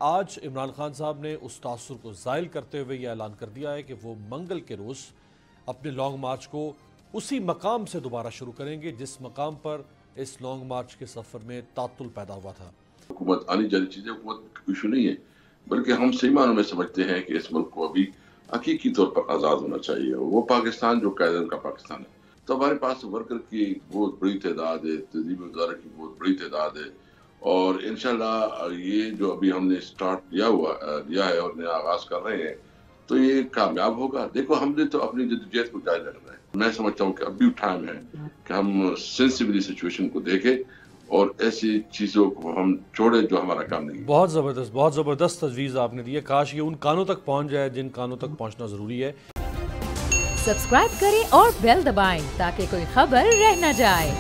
آج عمران خان صاحب نے اس تاثر کو زائل کرتے ہوئے یہ اعلان کر دیا ہے کہ وہ منگل کے روز اپنے لانگ مارچ کو اسی مقام سے دوبارہ شروع کریں گے جس مقام پر اس لانگ مارچ کے سفر میں تعطل پیدا ہوا تھا۔ حکومت آنی جانی چیزیں حکومت کا ایشو نہیں ہے، بلکہ ہم صحیح معنوں میں سمجھتے ہیں کہ اس ملک کو ابھی حقیقی طور پر آزاد ہونا چاہیے، وہ پاکستان جو قائدین کا پاکستان ہے۔ تو ہمارے پاس ورکر کی بہت بڑی تعداد ہے، تنظیمی وزارہ کی بہت بڑی تعداد ہے، اور انشاءاللہ یہ جو ابھی ہم نے سٹارٹ دیا ہے اور نیا آغاز کر رہے ہیں تو یہ کامیاب ہوگا۔ دیکھو ہم نے تو اپنی جدوجہد کو جاری رکھنا ہے۔ میں سمجھتا ہوں کہ اب بھی ٹائم ہے کہ ہم سینسیبلی سچویشن کو دیکھیں اور ایسی چیزوں کو ہم چھوڑیں جو ہمارا کام نہیں ہے۔ بہت زبردست تجویز آپ نے دی ہے، کاش یہ ان کانوں تک پہنچ جائے جن کانوں تک پہنچنا ضروری ہے۔ سبسکرائب کریں اور بیل دبائیں تاکہ کوئی خبر رہ نہ جائے۔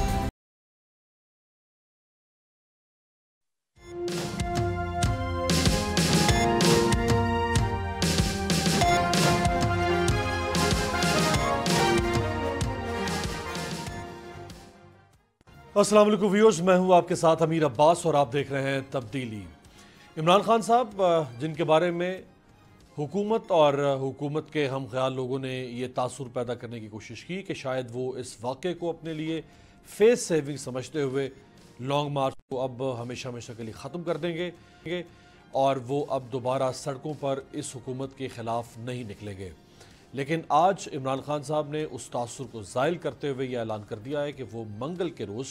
السلام علیکم ویورز، میں ہوں آپ کے ساتھ امیر عباس اور آپ دیکھ رہے ہیں تبدیلی۔ عمران خان صاحب جن کے بارے میں حکومت اور حکومت کے ہم خیال لوگوں نے یہ تاثر پیدا کرنے کی کوشش کی کہ شاید وہ اس واقعے کو اپنے لیے فیس سیونگ سمجھتے ہوئے لانگ مارچ کو اب ہمیشہ ہمیشہ کے لیے ختم کر دیں گے اور وہ اب دوبارہ سڑکوں پر اس حکومت کے خلاف نہیں نکلیں گے، لیکن آج عمران خان صاحب نے اس تاثر کو زائل کرتے ہوئے یہ اعلان کر دیا ہے کہ وہ منگل کے روز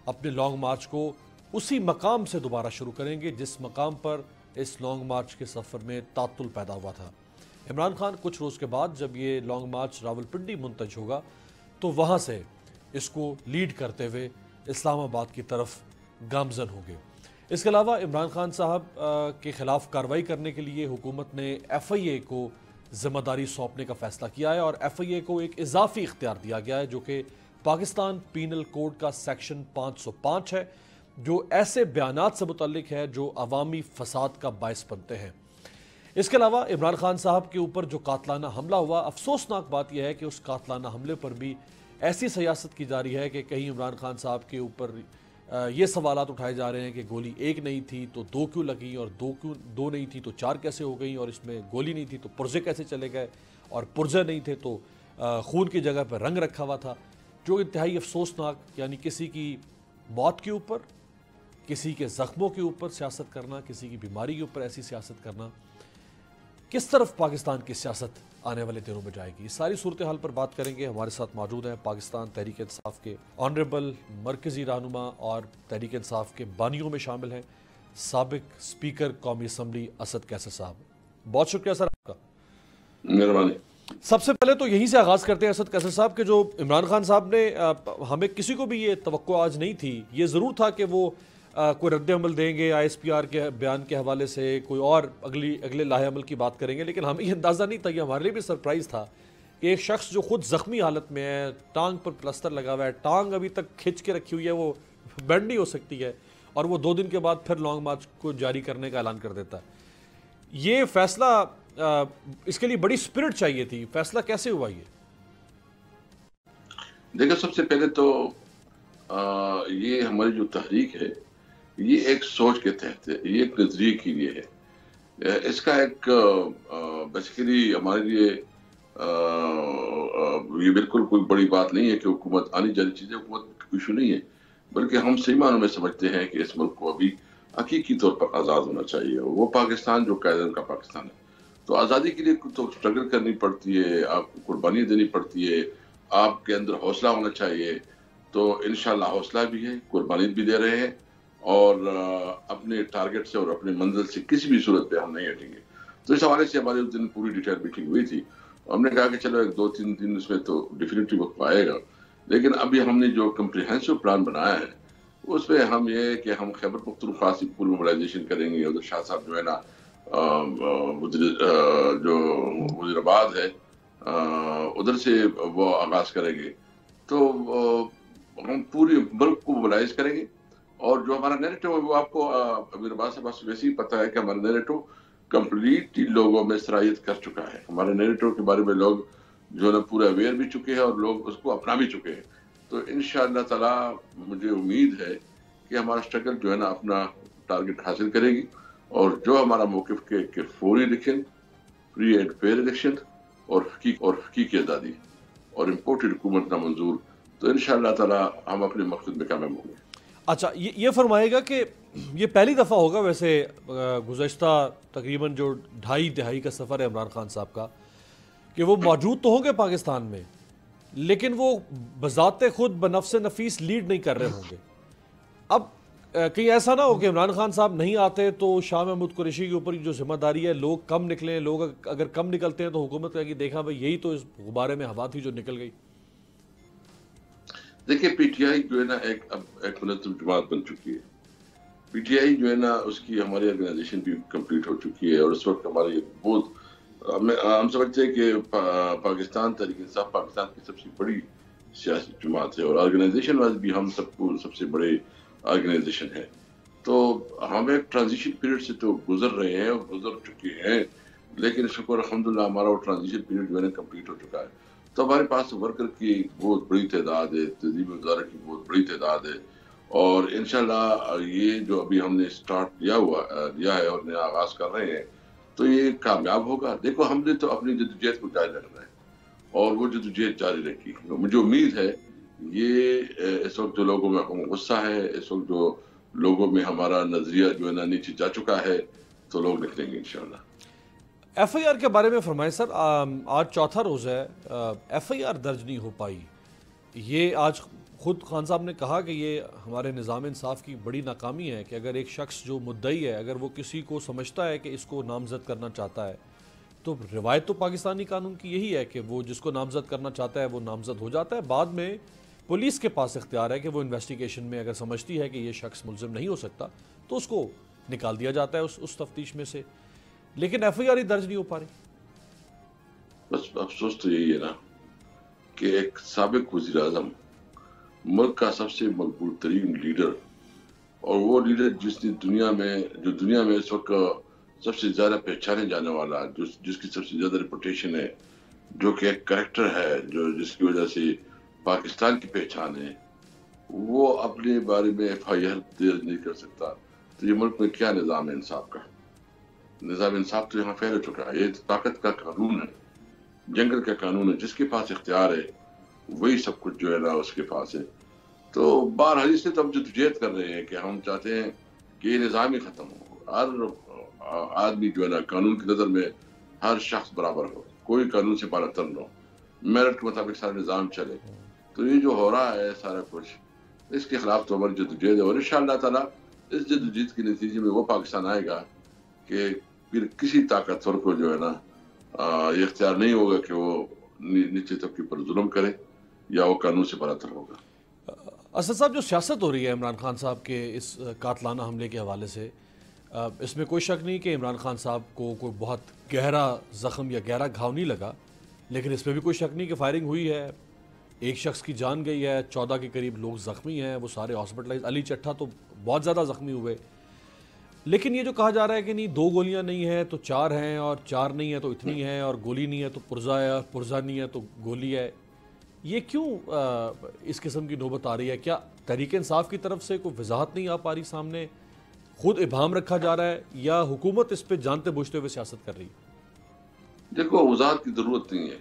اپنے لانگ مارچ کو اسی مقام سے دوبارہ شروع کریں گے جس مقام پر اس لانگ مارچ کے سفر میں تعطل پیدا ہوا تھا۔ عمران خان کچھ روز کے بعد جب یہ لانگ مارچ راولپنڈی منتج ہوگا تو وہاں سے اس کو لیڈ کرتے ہوئے اسلام آباد کی طرف گامزن ہوں گے۔ اس کے علاوہ عمران خان صاحب کے خلاف کارروائی کرنے کے لیے حکومت نے ایف آئی اے کو ذمہ داری سونپنے کا فیصلہ کیا ہے اور ایف آئی اے کو ایک اضافی اختیار دیا گیا ہے جو کہ پاکستان پینل کوڈ کا سیکشن 505 ہے، جو ایسے بیانات سے متعلق ہے جو عوامی فساد کا باعث بنتے ہیں۔ اس کے علاوہ عمران خان صاحب کے اوپر جو قاتلانہ حملہ ہوا، افسوسناک بات یہ ہے کہ اس قاتلانہ حملے پر بھی ایسی سیاست کی جا رہی ہے کہ کہیں عمران خان صاحب کے اوپر یہ سوالات اٹھائے جا رہے ہیں کہ گولی ایک نہیں تھی تو دو کیوں لگیں، اور دو نہیں تھی تو چار کیسے ہو گئیں، اور اس میں گولی نہیں تھی تو پرزے کیسے چلے گئے، اور پرزے نہیں تھے تو خون کی جگہ پر رنگ رکھا ہوا تھا، جو انتہائی افسوسناک، یعنی کسی کی موت کے اوپر، کسی کے زخموں کے اوپر سیاست کرنا، کسی کی بیماری کے اوپر ایسی سیاست کرنا، کس طرف پاکستان کی سیاست آنے والے دنوں میں جائے گی، اس ساری صورتحال پر بات کریں گے۔ ہمارے ساتھ موجود ہیں پاکستان تحریک انصاف کے آنریبل مرکزی رہنما اور تحریک انصاف کے بانیوں میں شامل ہیں سابق اسپیکر قومی اسمبلی اسد قیصر صاحب۔ بہت شکریہ سر آپ کا۔ مہربانی۔ سب سے پہلے تو یہیں سے آغاز کرتے ہیں اسد قیصر صاحب کہ جو عمران خان صاحب نے ہمیں کسی کو بھی یہ توقع آج نہیں تھی، یہ ضرور تھا کہ وہ کوئی رد عمل دیں گے آئی ایس پی آر کے بیان کے حوالے سے، کوئی اور اگلے لاہے عمل کی بات کریں گے، لیکن ہمیں یہ اندازہ نہیں تھا، یہ ہمارے لیے بھی سرپرائز تھا کہ ایک شخص جو خود زخمی حالت میں ہے، ٹانگ پر پلسٹر لگا ہوا ہے، ٹانگ ابھی تک کھچ کے رکھی ہوئی ہے، وہ بینڈ نہیں ہو سکتی ہے، اور وہ 2 دن کے بعد پھر لانگ مارچ کو جاری کرنے کا اعلان کر دیتا ہے۔ یہ فیصلہ اس کے لیے بڑی سپرٹ چاہیے تھی، فیصلہ کیسے ہوا یہ؟ دیکھو سب سے پہلے تو یہ ہماری جو تحریک ہے یہ ایک سوچ کے تحت ہے، یہ ایک نظریے کے لیے ہے۔ اس کا ایک بیسیکلی ہمارے لیے یہ بالکل کوئی بڑی بات نہیں ہے کہ حکومت آنی جانی چیزیں حکومت کا ایشو نہیں ہے، بلکہ ہم صحیح معنوں میں سمجھتے ہیں کہ اس ملک کو ابھی حقیقی طور پر آزاد ہونا چاہیے، وہ پاکستان جو قائدین کا پاکستان ہے۔ تو آزادی کے لیے تو اسٹرگل کرنی پڑتی ہے، آپ کو قربانی دینی پڑتی ہے، آپ کے اندر حوصلہ ہونا چاہیے۔ تو انشاءاللہ حوصلہ بھی ہے، قربانی بھی دے رہے ہیں، اور اپنے ٹارگٹ سے اور اپنے منزل سے کسی بھی صورت پہ ہم نہیں ہٹیں گے۔ تو اس حوالے سے ہماری اس دن پوری ڈیٹیل میٹنگ ہوئی تھی، ہم نے کہا کہ چلو 2-3 دن اس میں تو ڈیفینیٹلی وقت آئے گا، لیکن ابھی ہم نے جو کمپریہنسو پلان بنایا ہے اس میں ہم یہ کہ ہم خیبر پختونخوا سے پول موبلائزیشن کریں گے، ادھر شاہ صاحب جو ہے نا جو وزیر آباد ہے ادھر سے وہ آغاز کریں گے، تو ہم پوری ملک کو موبلائز کریں گے۔ اور جو ہمارا نیریٹو ہے وہ آپ کو امیر عباس سے ویسے ہی پتہ ہے کہ ہمارا نیریٹو کمپلیٹلی لوگوں میں سرایت کر چکا ہے، ہمارے نیریٹو کے بارے میں لوگ جو ہے نا پورا اویئر بھی چکے ہیں اور لوگ اس کو اپنا بھی چکے ہیں۔ تو انشاءاللہ تعالی مجھے امید ہے کہ ہمارا اسٹرگل جو ہے نا اپنا ٹارگٹ حاصل کرے گی، اور جو ہمارا موقف کہ فوری election, free and fair election اور حقیقی آزادی اور امپورٹڈ حکومت نہ منظور، تو انشاءاللہ تعالی ہم اپنے مقصد میں کامیاب ہوں گے۔ اچھا، یہ فرمائے گا کہ یہ پہلی دفعہ ہوگا ویسے گزشتہ تقریباً جو 2.5 دہائی کا سفر ہے عمران خان صاحب کا، کہ وہ موجود تو ہوں گے پاکستان میں، لیکن وہ بذات خود بنفس نفیس لیڈ نہیں کر رہے ہوں گے۔ اب کہیں ایسا نہ ہو کہ عمران خان صاحب نہیں آتے تو شاہ محمود قریشی کے اوپر جو ذمہ داری ہے، لوگ کم نکلیں، لوگ اگر کم نکلتے ہیں تو حکومت کہے کہ دیکھا بھائی یہی تو اس غبارے میں ہوا تھی جو نکل گئی۔ دیکھیں پی ٹی آئی جو ہے نا ایک منظم جماعت بن چکی ہے۔ پی ٹی آئی جو ہے نا اس کی ہماری آرگنائزیشن بھی کمپلیٹ ہو چکی ہے، اور اس وقت ہماری بہت ہم سمجھتے ہیں کہ پاکستان تحریک انصاف پاکستان کی سب سے بڑی سیاسی جماعت ہے، اور آرگنائزیشن وائز بھی ہم سب سے بڑے آرگنائزیشن ہے۔ تو ہم ایک ٹرانزیشن پیریڈ سے تو گزر رہے ہیں اور گزر چکے ہیں، لیکن شکر الحمدللہ ہمارا وہ ٹرانزیشن پیریڈ جو ہے نا کمپلیٹ ہو چکا ہے۔ تو ہمارے پاس ورکر کی بہت بڑی تعداد ہے، تنظیمی ادارے کی بہت بڑی تعداد ہے، اور انشاءاللہ یہ جو ابھی ہم نے سٹارٹ لیا ہے اور نیا آغاز کر رہے ہیں تو یہ کامیاب ہوگا۔ دیکھو ہم نے تو اپنی جدوجہد کو جاری رکھنا ہے اور وہ جدوجہد جاری رکھی۔ مجھے امید ہے یہ اس وقت جو لوگوں میں غصہ ہے، اس وقت جو لوگوں میں ہمارا نظریہ جو ہے نا نیچے جا چکا ہے، تو لوگ نکلیں گے انشاءاللہ۔ ایف آئی آر کے بارے میں فرمائیں سر، آج چوتھا روز ہے، ایف آئی آر درج نہیں ہو پائی۔ یہ آج خود خان صاحب نے کہا کہ یہ ہمارے نظام انصاف کی بڑی ناکامی ہے کہ اگر ایک شخص جو مدعی ہے اگر وہ کسی کو سمجھتا ہے کہ اس کو نامزد کرنا چاہتا ہے تو روایت تو پاکستانی قانون کی یہی ہے کہ وہ جس کو نامزد کرنا چاہتا ہے وہ نامزد ہو جاتا ہے، بعد میں پولیس کے پاس اختیار ہے کہ وہ انویسٹیگیشن میں اگر سمجھتی ہے کہ یہ شخص ملزم نہیں ہو سکتا تو اس کو نکال دیا جاتا ہے اس تفتیش میں سے، لیکن ایف آئی آر ہی درج نہیں ہو پا رہی۔ بس افسوس تو یہی ہے نا کہ ایک سابق وزیر اعظم، ملک کا سب سے مقبول ترین لیڈر، اور وہ لیڈر جس نے دنیا میں اس وقت سب سے زیادہ پہچانے جانے والا، جس کی سب سے زیادہ ریپوٹیشن ہے، جو کہ ایک کریکٹر ہے، جس کی وجہ سے پاکستان کی پہچان ہے، وہ اپنے بارے میں ایف آئی آر درج نہیں کر سکتا، تو یہ ملک میں کیا نظام ہے انصاف کا؟ نظام انصاف تو یہاں پھیل چکا ہے۔ یہ طاقت کا قانون ہے، جنگل کا قانون ہے، جس کے پاس اختیار ہے وہی سب کچھ جو ہے نا اس کے پاس ہے۔ تو بہرحال اس سے تو ہم جدوجہد کر رہے ہیں کہ ہم چاہتے ہیں کہ یہ نظام ہی ختم ہو، ہر آدمی جو ہے نا قانون کی نظر میں ہر شخص برابر ہو، کوئی قانون سے بالا تر نہ ہو، میرٹ کے مطابق سارا نظام چلے۔ تو یہ جو ہو رہا ہے سارا کچھ، اس کے خلاف تو ہماری جدوجہد ہے، اور انشاءاللہ تعالیٰ اس جدوجہد کے نتیجے میں وہ پاکستان آئے گا کہ پھر کسی طاقتور کو جو ہے نا یہ اختیار نہیں ہوگا کہ وہ نیچے طبقے پر ظلم کرے یا وہ قانون سے براتر ہوگا۔ اسد صاحب، جو سیاست ہو رہی ہے عمران خان صاحب کے اس قاتلانہ حملے کے حوالے سے، اس میں کوئی شک نہیں کہ عمران خان صاحب کو کوئی بہت گہرا زخم یا گہرا گھاؤ نہیں لگا، لیکن اس میں بھی کوئی شک نہیں کہ فائرنگ ہوئی ہے، ایک شخص کی جان گئی ہے، 14 کے قریب لوگ زخمی ہیں، وہ سارے ہاسپٹلائز، علی چٹھا تو بہت زیادہ زخمی ہوئے۔ لیکن یہ جو کہا جا رہا ہے کہ نہیں 2 گولیاں نہیں ہیں تو 4 ہیں، اور 4 نہیں ہیں تو اتنی ہیں، اور گولی نہیں ہے تو پرزہ ہے، اور پرزہ نہیں ہے تو گولی ہے، یہ کیوں اس قسم کی نوبت آ رہی ہے؟ کیا تحریک انصاف کی طرف سے کوئی وضاحت نہیں آ پا رہی سامنے، خود ابہام رکھا جا رہا ہے، یا حکومت اس پہ جانتے بوجھتے ہوئے سیاست کر رہی ہے؟ دیکھو وضاحت کی ضرورت نہیں ہے۔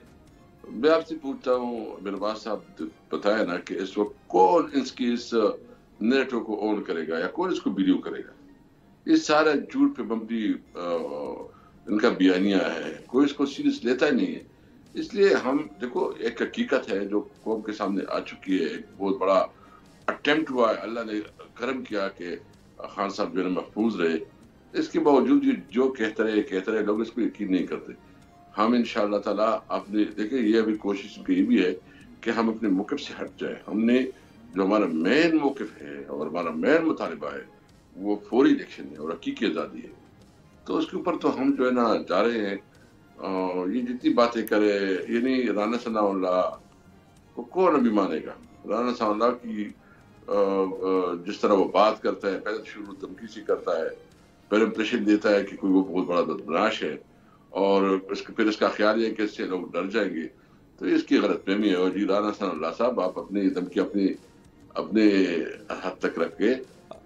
میں آپ سے پوچھتا ہوں میرباز صاحب، بتایا نا کہ اس وقت کون اس کی اس نیریٹو کو اون کرے گا یا کون اس کو ویڈیو کرے گا؟ یہ سارا جھوٹ پہ مبنی ان کا بیانیہ ہے، کوئی اس کو سیریس لیتا ہی نہیں ہے۔ اس لیے ہم دیکھو ایک حقیقت ہے جو قوم کے سامنے آ چکی ہے، ایک بہت بڑا اٹیمپٹ ہوا ہے، اللہ نے کرم کیا کہ خان صاحب جو ہے محفوظ رہے، اس کے باوجود جو کہتے رہے لوگ اس کو یقین نہیں کرتے۔ ہم انشاءاللہ تعالیٰ اپنے دیکھیں یہ ابھی کوشش یہ بھی ہے کہ ہم اپنے موقف سے ہٹ جائیں۔ ہم نے جو ہمارا مین موقف ہے اور ہمارا مین مطالبہ ہے وہ فوری الیکشن ہے اور حقیقی آزادی ہے، تو اس کے اوپر تو ہم جو ہے نا جا رہے ہیں۔ یہ جتنی باتیں کرے، یعنی رانا ثناء اللہ کو کون ابھی مانے گا؟ رانا ثناء اللہ کی جس طرح وہ بات کرتا ہے، پہلے شروع دھمکی سے کرتا ہے، پہلے امپریشن دیتا ہے کہ کوئی وہ بہت بڑا بدمعاش ہے، اور پھر اس کا خیال ہے کہ اس سے لوگ ڈر جائیں گے، تو اس کی غلط فہمی ہے۔ اور جی رانا ثناء اللہ صاحب، آپ اپنی دھمکی اپنے حد تک رکھ کے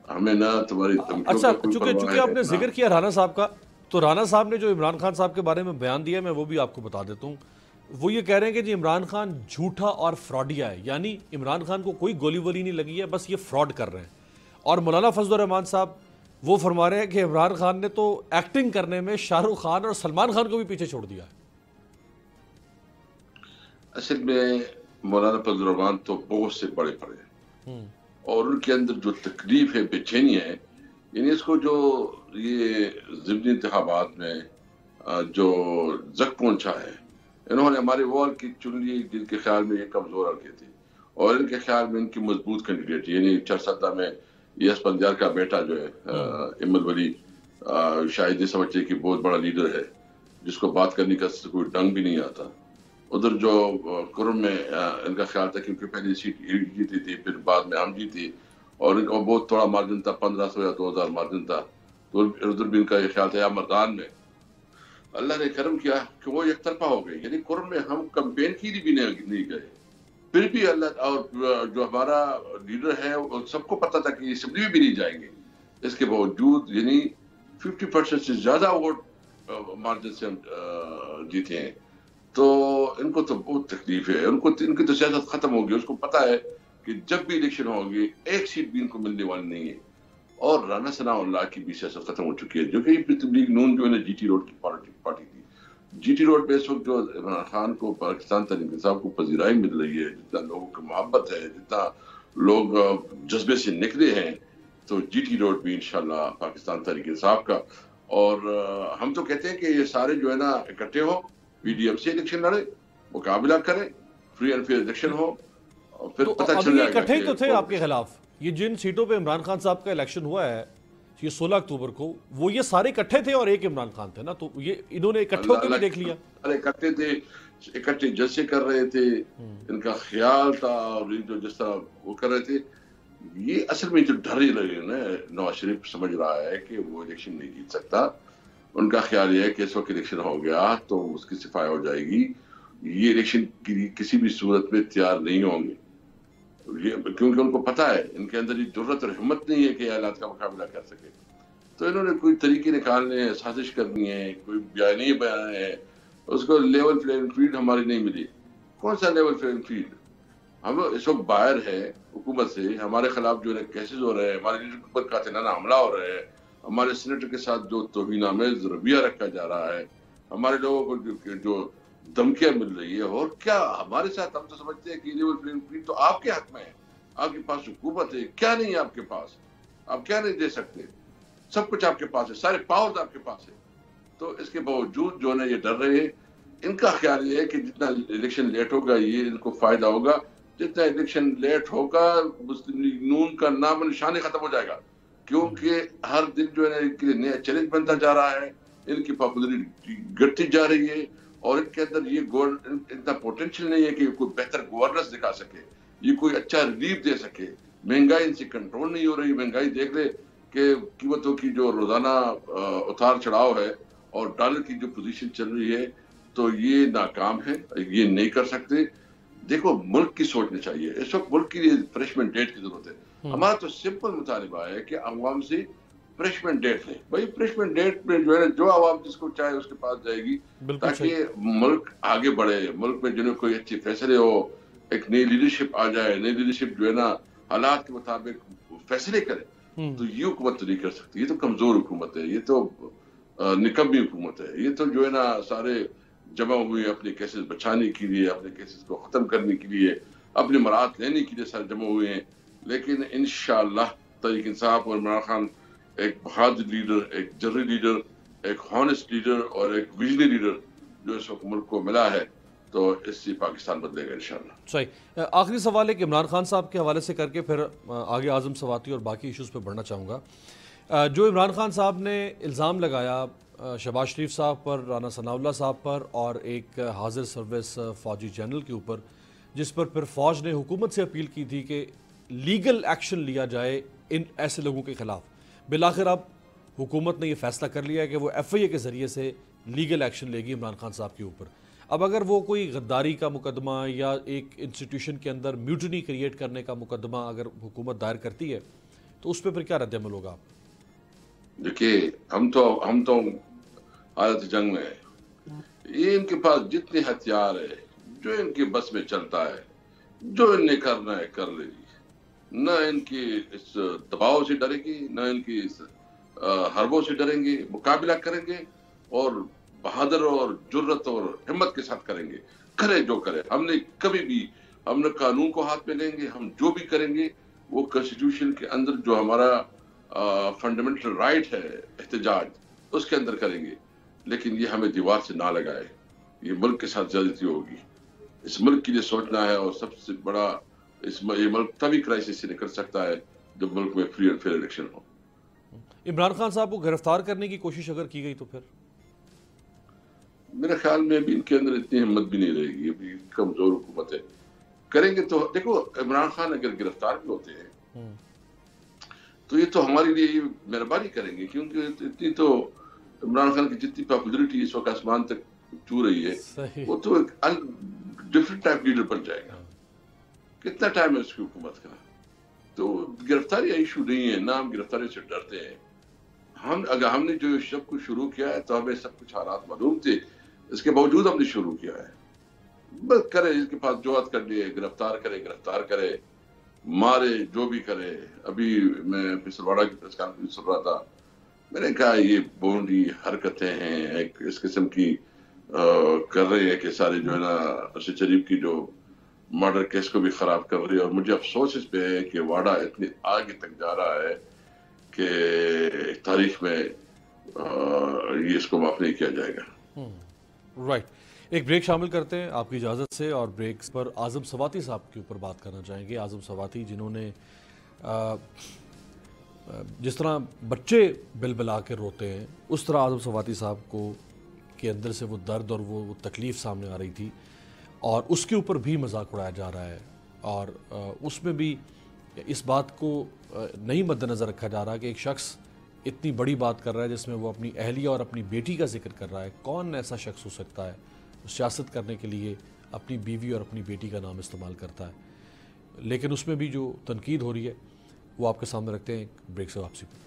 ہمیں نہ تمہاری دھمکیوں اچھا، کا کوئی چونکہ پرواہ ہے آپ نے نہ- ذکر کیا رانا صاحب کا، تو رانا صاحب نے جو عمران خان صاحب کے بارے میں بیان دیا ہے میں وہ بھی آپ کو بتا دیتا ہوں. وہ یہ کہہ رہے ہیں کہ جی عمران خان جھوٹا اور فراڈیا ہے، یعنی عمران خان کو کوئی گولی وولی نہیں لگی ہے، بس یہ فراڈ کر رہے ہیں. اور مولانا فضل الرحمان صاحب وہ فرما رہے ہیں کہ عمران خان نے تو ایکٹنگ کرنے میں شاہ رخ خان اور سلمان خان کو بھی پیچھے چھوڑ دیا ہے. اصل میں مولانا فضل الرحمان تو بہت سے بڑے پڑے ہیں، اور ان کے اندر جو تکلیف ہے، بے چینی ہے، یعنی اس کو جو یہ ضمنی انتخابات میں جو زخم پہنچا ہے، انہوں نے ہمارے وال کی چن لی جن کے خیال میں یہ کمزور حلقے تھے، اور ان کے خیال میں ان کی مضبوط کینڈیڈیٹ یعنی چرسدہ میں یس بندیار کا بیٹا جو ہے امل ولی، شاید یہ سمجھتے کہ بہت بڑا لیڈر ہے جس کو بات کرنے کا کوئی ڈنگ بھی نہیں آتا. ادھر جو کرم میں ان کا خیال تھا کیونکہ پہلی سیٹ جیتی تھی، پھر بعد میں ہم جیتی، اور ان کا بہت تھوڑا مارجن تھا، 1500 یا 2000 مارجن تھا، تو ادھر بھی ان کا یہ خیال تھا. یا مردان میں اللہ نے کرم کیا کہ وہ یک طرفہ ہو گئے، یعنی کرم میں ہم کمپین کی بھی نہیں گئے، پھر بھی اللہ اور جو ہمارا لیڈر ہے سب کو پتا تھا کہ اسمبلی بھی نہیں جائیں گے، اس کے باوجود یعنی 50% سے زیادہ ووٹ مارجن سے ہم جیتے ہیں. تو ان کو تو بہت تکلیف ہے، ان کی تو سیاست ختم ہوگی. اس کو پتا ہے کہ جب بھی الیکشن ہوگی ایک سیٹ بھی ان کو ملنے والی نہیں ہے. اور رانا ثناء اللہ کی بھی سیاست ختم ہو چکی ہے، جو کہ تبلیغ نون جو ہے جی ٹی روڈ کی پارٹی تھی. جی ٹی روڈ پہ اس وقت جو عمران خان کو پاکستان تحریک انصاف کو پذیرائی مل رہی ہے، جتنا لوگوں کی محبت ہے، جتنا لوگ جذبے سے نکلے ہیں، تو جی ٹی روڈ بھی انشاءاللہ پاکستان تحریک انصاف کا. اور ہم تو کہتے ہیں کہ یہ سارے جو ہے نا اکٹھے ہو، پی ڈی ایم سے الیکشن لڑے، مقابلہ کرے، فری اینڈ فیئر الیکشن ہو، اور پھر پتہ چل جائے گا. اکٹھے ہی تو تھے آپ کے خلاف، یہ جن سیٹوں پہ عمران خان صاحب کا الیکشن ہوا ہے یہ 16 اکتوبر کو، وہ یہ سارے اکٹھے تھے اور ایک عمران خان تھے نا، تو یہ انہوں نے اکٹھے ہو کے بھی دیکھ لیا. اکٹھے تھے، اکٹھے جلسے کر رہے تھے، ان کا خیال تھا، اور جو جس طرح وہ کر رہے تھے، یہ اصل میں جو ڈر ہی لگے نا. نواز شریف سمجھ رہا ہے کہ وہ الیکشن نہیں جیت سکتا. ان کا خیال یہ ہے کہ اس وقت الیکشن ہو گیا تو اس کی صفائی ہو جائے گی، یہ الیکشن کسی بھی صورت میں تیار نہیں ہوں گے، کیونکہ ان کو پتا ہے ان کے اندر یہ ضرورت اور ہمت نہیں ہے کہ حالات کا مقابلہ کر سکے. تو انہوں نے کوئی طریقے نکالنے ہیں، سازش کرنی ہے، کوئی بیانی بیان ہے. اس کو لیول پلینگ فیلڈ ہماری نہیں ملی. کون سا لیول پلینگ فیلڈ؟ ہم اس وقت باہر ہے حکومت سے، ہمارے خلاف جو ہے کیسز ہو رہے ہیں، ہمارے لیڈر پر قاتلانہ حملہ ہو رہا ہے، ہمارے سینیٹر کے ساتھ جو توہین آمیز رویہ رکھا جا رہا ہے، ہمارے لوگوں کو جو دھمکیاں مل رہی ہے. اور کیا ہمارے ساتھ ہم تو سمجھتے ہیں کہ لیول پلینگ فیلڈ تو آپ کے حق میں ہے، آپ کے پاس حکومت ہے، کیا نہیں ہے آپ کے پاس؟ آپ کیا نہیں دے سکتے؟ سب کچھ آپ کے پاس ہے، سارے پاورز آپ کے پاس ہے. تو اس کے باوجود جو ہے یہ ڈر رہے ہیں. ان کا خیال یہ ہے کہ جتنا الیکشن لیٹ ہوگا یہ ان کو فائدہ ہوگا، جتنا الیکشن لیٹ ہوگا مسلم لیگ نون کا نام و نشان ختم ہو جائے گا، کیونکہ ہر دن جو ہے ان کے لیے نیا چیلنج بنتا جا رہا ہے، ان کی پاپولرٹی گھٹتی جا رہی ہے، اور ان کے اندر یہ اتنا پوٹینشیل نہیں ہے کہ کوئی بہتر گورننس دکھا سکے، یہ کوئی اچھا ریلیف دے سکے. مہنگائی ان سے کنٹرول نہیں ہو رہی. مہنگائی دیکھ لے کہ قیمتوں کی جو روزانہ اتار چڑھاؤ ہے، اور ڈالر کی جو پوزیشن چل رہی ہے، تو یہ ناکام ہے، یہ نہیں کر سکتے. دیکھو ملک کی سوچنا چاہیے، اس وقت ملک کی ریفریشمنٹ ڈیٹ کی ضرورت ہے. ہمارا تو سمپل مطالبہ ہے کہ عوام سے فریشمنٹ ڈیٹ لیں. بھائی فریشمنٹ ڈیٹ میں جو ہے جو عوام جس کو چاہے اس کے پاس جائے گی، تاکہ ملک آگے بڑھے، ملک میں جو ہے کوئی اچھے فیصلے ہو، ایک نئی لیڈرشپ آ جائے. نئی لیڈرشپ جو ہے نا حالات کے مطابق فیصلے کرے. تو یہ حکومت تو نہیں کر سکتی، یہ تو کمزور حکومت ہے، یہ تو نکمی حکومت ہے. یہ تو جو ہے نا سارے جمع ہوئے اپنے کیسز بچانے کے لیے، اپنے کیسز کو ختم کرنے کے لیے، اپنے مراحت لینے کے لیے سارے جمع ہوئے ہیں. لیکن انشاءاللہ تحریک انصاف اور عمران خان ایک بہادر لیڈر، ایک جرری لیڈر، ایک ہانسٹ لیڈر اور ایک ویژنری لیڈر جو اس وقت ملک کو ملا ہے، تو اس سے پاکستان بدلے گا انشاءاللہ. صحیح. آخری سوال ہے کہ عمران خان صاحب کے حوالے سے کر کے پھر آگے اعظم سواتی اور باقی ایشوز پہ بڑھنا چاہوں گا. جو عمران خان صاحب نے الزام لگایا شہباز شریف صاحب پر، رانا ثناء اللہ صاحب پر اور ایک حاضر سروس فوجی جنرل کے اوپر، جس پر پھر فوج نے حکومت سے اپیل کی تھی کہ لیگل ایکشن لیا جائے ان ایسے لوگوں کے خلاف. بالآخر اب حکومت نے یہ فیصلہ کر لیا ہے کہ وہ ایف آئی اے کے ذریعے سے لیگل ایکشن لے گی عمران خان صاحب کے اوپر. اب اگر وہ کوئی غداری کا مقدمہ یا ایک انسٹیٹیوشن کے اندر میوٹنی کریٹ کرنے کا مقدمہ اگر حکومت دائر کرتی ہے، تو اس پہ پھر کیا رد عمل ہوگا آپ؟ دیکھیے ہم تو حالت جنگ میں ہیں. یہ ان کے پاس جتنے ہتھیار ہے جو ان کے بس میں چلتا ہے جو ان نے کرنا ہے کر لے گی. نہ ان کی اس دباؤ سے ڈرے گی نہ ان کی اس حربوں سے ڈریں گے. مقابلہ کریں گے اور بہادر اور جرت اور ہمت کے ساتھ کریں گے. کرے جو کرے. ہم نے قانون کو ہاتھ میں لیں گے. ہم جو بھی کریں گے وہ کانسٹیٹیوشن کے اندر جو ہمارا فنڈامنٹل رائٹ ہے احتجاج اس کے اندر کریں گے. لیکن یہ ہمیں دیوار سے نہ لگائے. یہ ملک کے ساتھ زیادتی ہوگی. اس ملک کے لیے سوچنا ہے. اور سب سے بڑا یہ ملک تبھی کرائسس سے نکل سکتا ہے جب ملک میں فری اینڈ فیئر الیکشن ہو. عمران خان صاحب کو گرفتار کرنے کی کوشش اگر کی گئی تو پھر میرے خیال میں ابھی ان کے اندر اتنی ہمت بھی نہیں رہے گی. ابھی کمزور حکومت ہے. کریں گے تو دیکھو عمران خان اگر گرفتار بھی ہوتے ہیں تو یہ تو ہمارے لیے مہربانی کریں گے کیونکہ اتنی تو عمران خان کی جتنی پاپولرٹی اس وقت آسمان تک چھو رہی ہے وہ تو ایک ڈفرنٹ ٹائپ لیڈر بن جائے گا. کتنا ٹائم ہے اس کی حکومت کا. تو گرفتاری ایشو نہیں ہے. نہ ہم گرفتاری سے ڈرتے ہیں. اگر ہم نے جو سب کچھ شروع کیا ہے تو ہمیں سب کچھ حالات معلوم تھے. اس کے باوجود ہم نے شروع کیا ہے. بس کرے اس کے پاس جوات کر لیے. گرفتار کرے مارے جو بھی کرے. ابھی میں پسرواڑہ کی پریس کانفرنس سن رہا تھا. میں نے کہا یہ بونڈی حرکتیں ہیں ایک اس قسم کی کر رہے ہیں کہ سارے جو ہے نا ارشد شریف کی جو مرڈر کیس کو بھی خراب کر رہی ہے. اور مجھے افسوس اس پہ ہے کہ واڈا اتنے آگے تک جا رہا ہے کہ تاریخ میں یہ اس کو معاف نہیں کیا جائے گا. رائٹ. ایک بریک شامل کرتے ہیں آپ کی اجازت سے اور بریکس پر اعظم سواتی صاحب کے اوپر بات کرنا چاہیں گے. اعظم سواتی جنہوں نے جس طرح بچے بلبلا کے روتے ہیں اس طرح اعظم سواتی صاحب کو کے اندر سے وہ درد اور وہ تکلیف سامنے آ رہی تھی اور اس کے اوپر بھی مذاق اڑایا جا رہا ہے. اور اس میں بھی اس بات کو نہیں مد نظر رکھا جا رہا کہ ایک شخص اتنی بڑی بات کر رہا ہے جس میں وہ اپنی اہلیہ اور اپنی بیٹی کا ذکر کر رہا ہے. کون ایسا شخص ہو سکتا ہے سیاست کرنے کے لیے اپنی بیوی اور اپنی بیٹی کا نام استعمال کرتا ہے. لیکن اس میں بھی جو تنقید ہو رہی ہے وہ آپ کے سامنے رکھتے ہیں ایک بریک سے واپسی پر.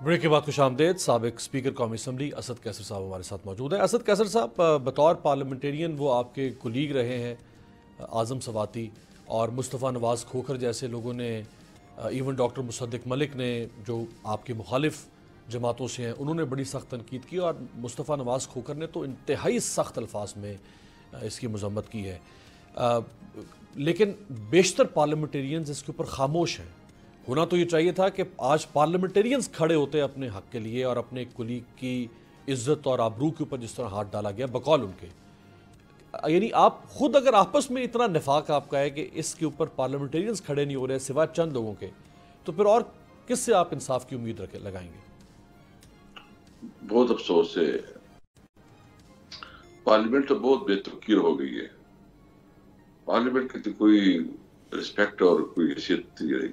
بریک کے بعد خوش آمدید. سابق اسپیکر قومی اسمبلی اسد کیسر صاحب ہمارے ساتھ موجود ہیں. اسد کیسر صاحب بطور پارلیمنٹیرین وہ آپ کے کولیگ رہے ہیں اعظم سواتی اور مصطفیٰ نواز کھوکھر جیسے لوگوں نے ایون ڈاکٹر مصدق ملک نے جو آپ کے مخالف جماعتوں سے ہیں انہوں نے بڑی سخت تنقید کی اور مصطفیٰ نواز کھوکھر نے تو انتہائی سخت الفاظ میں اس کی مذمت کی ہے. لیکن بیشتر پارلیمنٹیرینز اس کے اوپر خاموش ہیں. ہونا تو یہ چاہیے تھا کہ آج پارلیمنٹیرینز کھڑے ہوتے اپنے حق کے لیے اور اپنے کولیگ کی عزت اور آبرو کے اوپر جس طرح ہاتھ ڈالا گیا بقول ان کے. یعنی آپ خود اگر آپس میں اتنا نفاق آپ کا ہے کہ اس کے اوپر پارلیمنٹیرینز کھڑے نہیں ہو رہے سوائے چند لوگوں کے تو پھر اور کس سے آپ انصاف کی امید لگائیں گے؟ بہت افسوس ہے. پارلیمنٹ تو بہت بے توقیر ہو گئی ہے. پارلیمنٹ کی تو کوئی رسپیکٹ اور کوئی حیثیت نہیں رہی.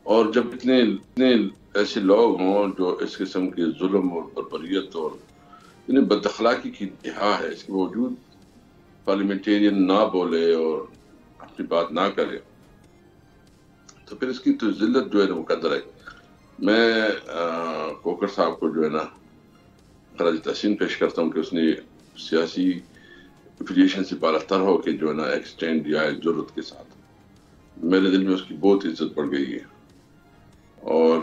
اور جب اتنے ایسے لوگ ہوں جو اس قسم کے ظلم اور بربریت اور انہیں بد اخلاقی کی انتہا ہے اس کے باوجود پارلیمنٹیرین نہ بولے اور اپنی بات نہ کرے تو پھر اس کی تو ذلت جو ہے نا مقدر ہے. میں کوکر صاحب کو جو ہے نا خراج تحسین پیش کرتا ہوں کہ اس نے سیاسی افیلیشن سے بالاتر ہو کے جو ہے نا ایکسٹینڈ دیا ہے جرت کے ساتھ. میرے دل میں اس کی بہت عزت بڑھ گئی ہے. اور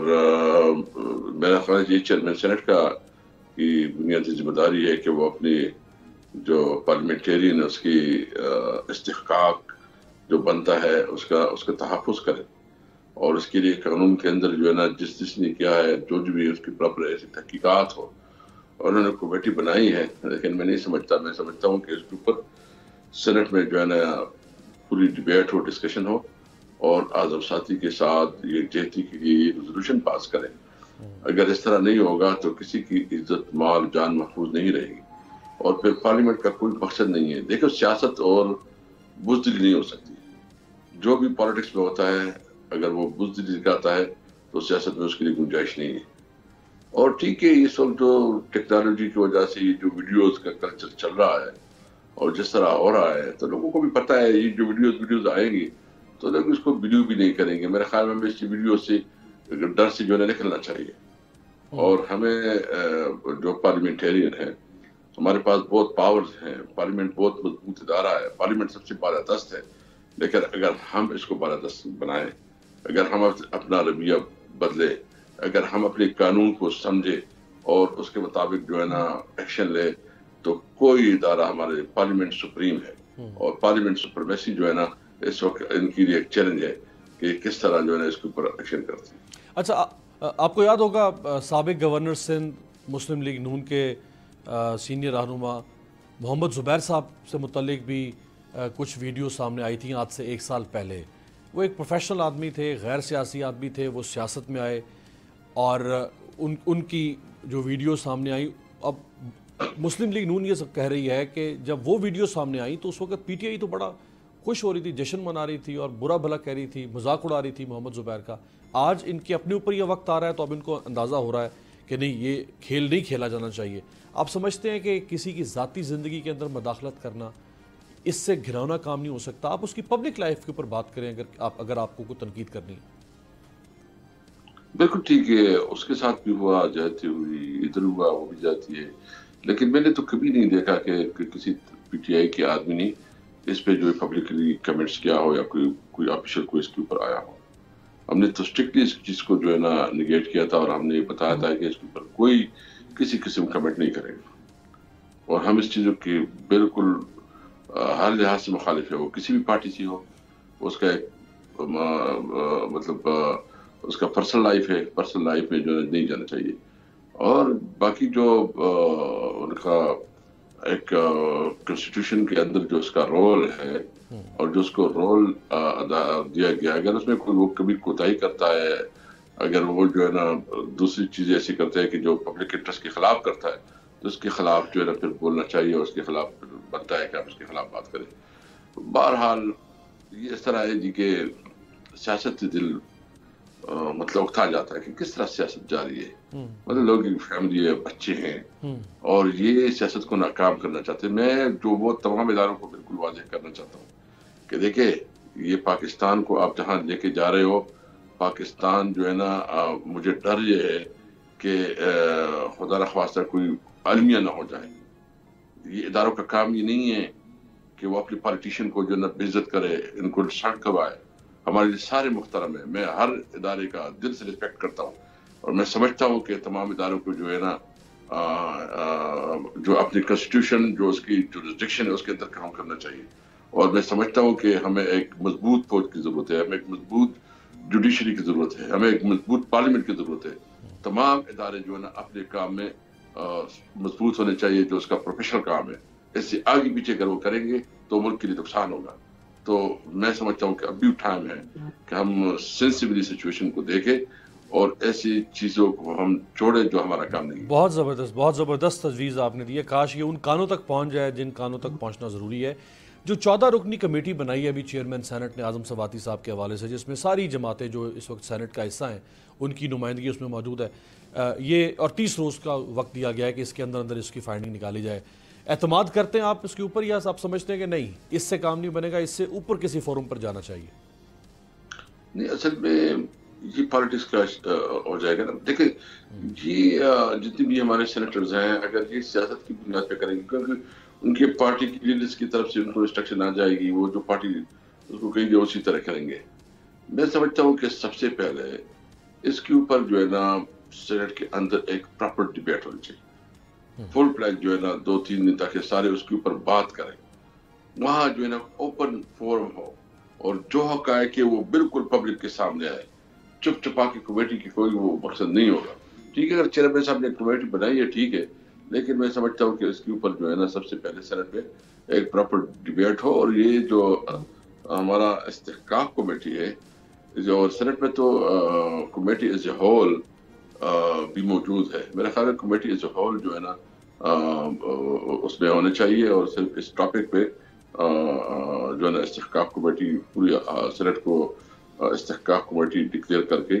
میرا خیال یہ چیئرمین سینٹ کا کی بنیادی ذمہ داری ہے کہ وہ اپنی جو پارلیمنٹیرین اس کی استحقاق جو بنتا ہے اس کا تحفظ کرے. اور اس کے لیے قانون کے اندر جو ہے نا جس نے کیا ہے جو بھی اس کی پراپر ایسی تحقیقات ہو. اور انہوں نے کمیٹی بنائی ہے لیکن میں نہیں سمجھتا. میں سمجھتا ہوں کہ اس کے اوپر سینٹ میں جو ہے نا پوری ڈبیٹ ہو ڈسکشن ہو اور اعظم ساتھی کے ساتھ یہ جہتی کے لیے ریزولوشن پاس کریں. اگر اس طرح نہیں ہوگا تو کسی کی عزت مال جان محفوظ نہیں رہے گی اور پھر پارلیمنٹ کا کوئی مقصد نہیں ہے. دیکھو سیاست اور بزدلی نہیں ہو سکتی. جو بھی پالیٹکس میں ہوتا ہے اگر وہ بزدلی دکھاتا ہے تو سیاست میں اس کے لیے گنجائش نہیں ہے. اور ٹھیک ہے یہ سب جو ٹیکنالوجی کی وجہ سے یہ جو ویڈیوز کا کلچر چل رہا ہے اور جس طرح ہو رہا ہے تو لوگوں کو بھی پتہ ہے یہ جو ویڈیوز آئیں گی تو لوگ اس کو بلیو بھی نہیں کریں گے. میرے خیال میں اس ویڈیو سے ڈر سے جو ہے نکلنا چاہیے. اور ہمیں جو پارلیمنٹیرین ہیں ہمارے پاس بہت پاورز ہیں, پارلیمنٹ بہت مضبوط ادارہ ہے, پارلیمنٹ سب سے بالادست ہے, لیکن اگر ہم اس کو بالادست بنائیں, اگر ہم اپنا رویہ بدلے, اگر ہم اپنے قانون کو سمجھے اور اس کے مطابق جو ہے نا ایکشن لے تو کوئی ادارہ ہمارے پارلیمنٹ سپریم ہے اور پارلیمنٹ سپرمیسی جو ہے نا اس وقت ان کی لیے ایک چیلنج ہے کہ کس طرح جو ہے نا اس کے اوپر ایکشن کرتے ہیں. اچھا آپ کو یاد ہوگا سابق گورنر سندھ مسلم لیگ نون کے سینئر رہنما محمد زبیر صاحب سے متعلق بھی کچھ ویڈیو سامنے آئی تھیں آج سے 1 سال پہلے. وہ ایک پروفیشنل آدمی تھے, غیر سیاسی آدمی تھے, وہ سیاست میں آئے اور ان کی جو ویڈیو سامنے آئی. اب مسلم لیگ نون یہ سب کہہ رہی ہے کہ جب وہ ویڈیو سامنے آئی تو اس وقت پی ٹی آئی تو بڑا خوش ہو رہی تھی, جشن منا رہی تھی اور برا بھلا کہہ رہی تھی, مذاق اڑا رہی تھی محمد زبیر کا. آج ان کے اپنے اوپر یہ وقت آ رہا ہے تو اب ان کو اندازہ ہو رہا ہے کہ نہیں یہ کھیل نہیں کھیلا جانا چاہیے. آپ سمجھتے ہیں کہ کسی کی ذاتی زندگی کے اندر مداخلت کرنا اس سے گھناؤنا کام نہیں ہو سکتا؟ آپ اس کی پبلک لائف کے اوپر بات کریں اگر آپ کو کوئی تنقید کرنی ہے. بالکل ٹھیک ہے, اس کے ساتھ بھی ہوا, جاتی ہوئی ادھر ہوا وہ بھی جاتی ہے, لیکن میں نے تو کبھی نہیں دیکھا کہ کسی پی ٹی آئی کے آدمی نے اس پہ جو پبلکلی کمنٹس کیا ہو یا کوئی آفیشل کوئی اس کے اوپر آیا ہو. ہم نے تو اسٹرکٹلی اس چیز کو جو ہے نا نگیٹ کیا تھا اور ہم نے بتایا تھا کہ اس کے اوپر کوئی کسی قسم کمنٹ نہیں کرے گا, اور ہم اس چیزوں کی بالکل ہر لحاظ سے مخالف ہے. وہ کسی بھی پارٹی سے ہو, اس کا ایک مطلب اس کا پرسنل لائف ہے, پرسنل لائف میں جو نہیں جانا چاہیے. اور باقی جو ان کا ایک کنسٹیٹیوشن کے اندر جو اس کا رول ہے اور جو اس کو رول دیا گیا, اگر اس میں کوئی وہ کبھی کوتاہی کرتا ہے, اگر وہ جو ہے نا دوسری چیزیں ایسی کرتا ہے کہ جو پبلک انٹرسٹ کے خلاف کرتا ہے تو اس کے خلاف جو ہے نا پھر بولنا چاہیے اور اس کے خلاف بنتا ہے کہ آپ اس کے خلاف بات کریں. بہرحال یہ اس طرح ہے جی کہ سیاست سے دل مطلب اٹھا جاتا ہے کہ کس طرح سیاست جاری ہے, مطلب لوگ کی فیملی ہے, بچے ہیں اور یہ سیاست کو ناکام کرنا چاہتے ہیں. میں جو وہ تمام اداروں کو بالکل واضح کرنا چاہتا ہوں کہ دیکھیں یہ پاکستان کو آپ جہاں لے کے جا رہے ہو, پاکستان جو ہے نا مجھے ڈر یہ ہے کہ خدا نخواستہ کوئی المیہ نہ ہو جائے. یہ اداروں کا کام یہ نہیں ہے کہ وہ اپنے پالیٹیشین کو جو ہے نا بے عزت کرے, ان کو سڑک کروائے. ہمارے لیے سارے محترم ہیں, میں ہر ادارے کا دل سے رسپیکٹ کرتا ہوں اور میں سمجھتا ہوں کہ تمام اداروں کو جو ہے نا جو اپنی کنسٹیٹیوشن جو اس کی جورسڈکشن ہے اس کے اندر کام کرنا چاہیے. اور میں سمجھتا ہوں کہ ہمیں ایک مضبوط فوج کی ضرورت ہے, ہمیں ایک مضبوط جوڈیشری کی ضرورت ہے, ہمیں ایک مضبوط پارلیمنٹ کی ضرورت ہے. تمام ادارے جو ہے نا اپنے کام میں مضبوط ہونے چاہیے, جو اس کا پروفیشنل کام ہے. اس سے آگے پیچھے اگر وہ کریں گے تو ملک کے لیے نقصان ہوگا. تو میں سمجھتا ہوں کہ اب بھی ٹائم ہے کہ ہم سینسیبلی سچویشن کو دیکھیں اور ایسی چیزوں کو ہم چھوڑیں جو ہمارا کام نہیں ہے. بہت زبردست تجویز آپ نے دی ہے. کاش یہ ان کانوں تک پہنچ جائے جن کانوں تک پہنچنا ضروری ہے. جو 14 رکنی کمیٹی بنائی ہے ابھی چیئرمین سینٹ نے اعظم سواتی صاحب کے حوالے سے, جس میں ساری جماعتیں جو اس وقت سینٹ کا حصہ ہیں ان کی نمائندگی اس میں موجود ہے, یہ اور 30 روز کا وقت دیا گیا ہے کہ اس کے اندر اس کی فائنڈنگ نکالی جائے. اعتماد کرتے ہیں آپ اس کے اوپر یا آپ سمجھتے ہیں کہ نہیں اس سے کام نہیں بنے گا, اس سے اوپر کسی فورم پر جانا چاہیے؟ نہیں, اصل میں یہ پالیٹکس کا ہو جائے گا نا. دیکھیں یہ جتنے بھی ہمارے سینیٹرز ہیں اگر یہ سیاست کی بنیاد پہ کریں گے, کیونکہ ان کے پارٹی کی لیڈرز کی طرف سے ان کو انسٹرکشن آ جائے گی, وہ جو پارٹی اس کو کہیں گے اسی طرح کریں گے. میں سمجھتا ہوں کہ سب سے پہلے اس کے اوپر جو ہے نا سینٹ کے اندر ایک پراپر ڈیبیٹ ہونی چاہیے, فل پلیگ جو ہے نا 2-3 دن تک سارے اس کے اوپر بات کریں. وہاں جو ہے نا اوپن فورم ہو اور جو حقائق ہے وہ بالکل پبلک کے سامنے آئے. چپ چپا کی کمیٹی کی کوئی وہ مقصد نہیں ہوگا. ٹھیک ہے اگر چیئرمین صاحب نے کمیٹی بنائی ہے ٹھیک ہے, لیکن میں سمجھتا ہوں کہ اس کے اوپر جو ہے نا سب سے پہلے سینٹ میں ایک پراپر ڈیبیٹ ہو. اور یہ جو ہمارا استحقاق کمیٹی ہے جو سینٹ میں تو کمیٹی ایز اے ہول بھی موجود ہے. میرا خیال ہے کمیٹی ایز اے ہول جو ہے نا اس میں ہونے چاہیے اور صرف اس ٹاپک پہ جو ہے نا استحقاق کمیٹی پوری سینٹ کو استحقاق کمیٹی ڈکلیئر کر کے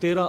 13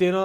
13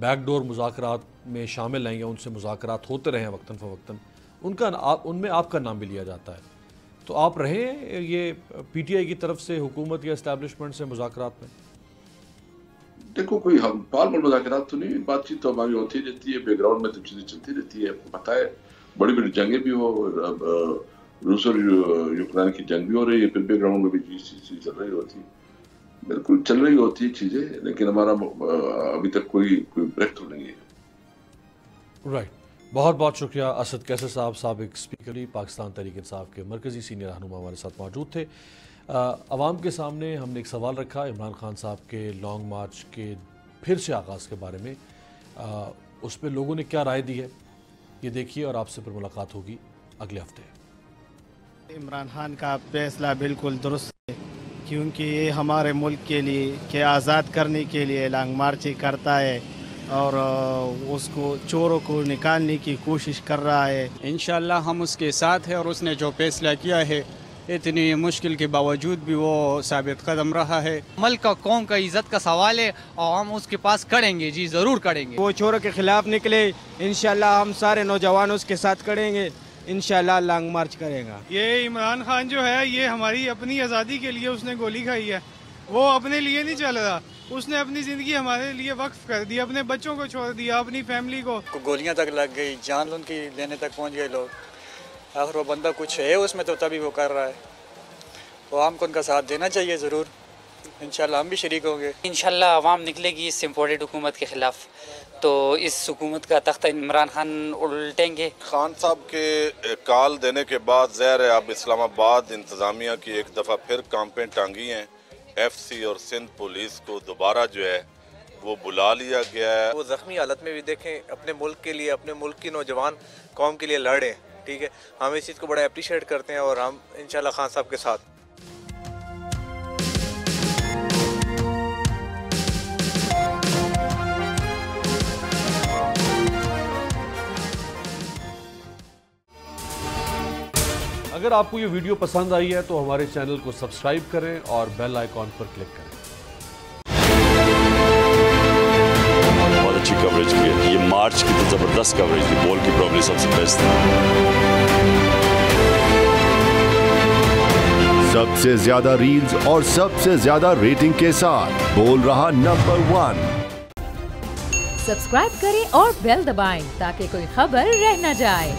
بیک ڈور مذاکرات میں شامل ہیں یا ان سے مذاکرات ہوتے رہے ہیں وقتاً فوقتاً، ان میں آپ کا نام بھی لیا جاتا ہے، تو آپ رہے ہیں یہ پی ٹی آئی کی طرف سے حکومت یا اسٹیبلشمنٹ سے مذاکرات میں؟ دیکھو کوئی فارمل مذاکرات تو نہیں، بات چیت تو ہماری ہوتی رہتی ہے، بیک گراؤنڈ میں تو چیزیں چلتی رہتی ہے، آپ کو پتہ ہے بڑی بڑی جنگیں بھی ہو، روس اور یوکرین کی جنگ بھی ہو رہی ہے، پھر بیک گراؤنڈ میں بھی چیز چل رہی ہوتی ہے، بالکل چل رہی ہوتی ہے چیزیں، لیکن ہمارا ابھی تک کوئی بریک تھرو نہیں ہے۔ رائٹ، بہت بہت شکریہ اسد قیصر صاحب، سابق اسپیکر پاکستان تحریک انصاف کے مرکزی سینئر رہنما ہمارے ساتھ موجود تھے۔ عوام کے سامنے ہم نے ایک سوال رکھا عمران خان صاحب کے لانگ مارچ کے پھر سے آغاز کے بارے میں، اس پہ لوگوں نے کیا رائے دی ہے یہ دیکھیے، اور آپ سے پھر ملاقات ہوگی اگلے ہفتے۔ عمران خان کا فیصلہ بالکل درست ہے، کیونکہ یہ ہمارے ملک کے لیے کہ آزاد کرنے کے لیے لانگ مارچ کرتا ہے اور اس کو چوروں کو نکالنے کی کوشش کر رہا ہے۔ انشاءاللہ ہم اس کے ساتھ ہیں، اور اس نے جو فیصلہ کیا ہے اتنی مشکل کے باوجود بھی وہ ثابت قدم رہا ہے۔ ملک کا قوم کا عزت کا سوال ہے اور ہم اس کے پاس کھڑیں گے، جی ضرور کھڑیں گے۔ وہ چوروں کے خلاف نکلے، انشاءاللہ ہم سارے نوجوان اس کے ساتھ کھڑیں گے، انشاءاللہ لانگ مارچ کرے گا۔ یہ عمران خان جو ہے یہ ہماری اپنی آزادی کے لیے اس نے گولی کھائی ہے، وہ اپنے لیے نہیں چل رہا، اس نے اپنی زندگی ہمارے لیے وقف کر دی، اپنے بچوں کو چھوڑ دیا، اپنی فیملی کو۔ گولیاں تک لگ گئی، جان ان کی لینے تک پہنچ گئے لوگ، آخر وہ بندہ کچھ ہے اس میں تو تبھی وہ کر رہا ہے، عوام کو ان کا ساتھ دینا چاہیے ضرور، انشاءاللہ ہم بھی شریک ہوں گے۔ انشاءاللہ عوام نکلے گی اس امپورٹڈ حکومت کے خلاف، تو اس حکومت کا تختہ عمران خان الٹیں گے۔ خان صاحب کے کال دینے کے بعد ظاہر ہے اب اسلام آباد انتظامیہ کی ایک دفعہ پھر کامپیں ٹانگی ہیں، ایف سی اور سندھ پولیس کو دوبارہ جو ہے وہ بلا لیا گیا ہے۔ وہ زخمی حالت میں بھی دیکھیں اپنے ملک کے لیے، اپنے ملک کی نوجوان قوم کے لیے لڑے، ٹھیک ہے، ہم اس چیز کو بڑا اپریشیٹ کرتے ہیں اور ہم انشاءاللہ خان صاحب کے ساتھ۔ اگر آپ کو یہ ویڈیو پسند آئی ہے تو ہمارے چینل کو سبسکرائب کریں اور بیل آئیکن پر کلک کریں۔ بہت اچھی کوریج کی ہے، یہ مارچ کی تو زبردست کوریج تھی، بول کی پرابلی سب سے بیسٹ تھی۔ سب سے زیادہ ریلز اور سب سے زیادہ ریٹنگ کے ساتھ بول رہا نمبر 1۔ سبسکرائب کریں اور بیل دبائیں تاکہ کوئی خبر رہ نہ جائے۔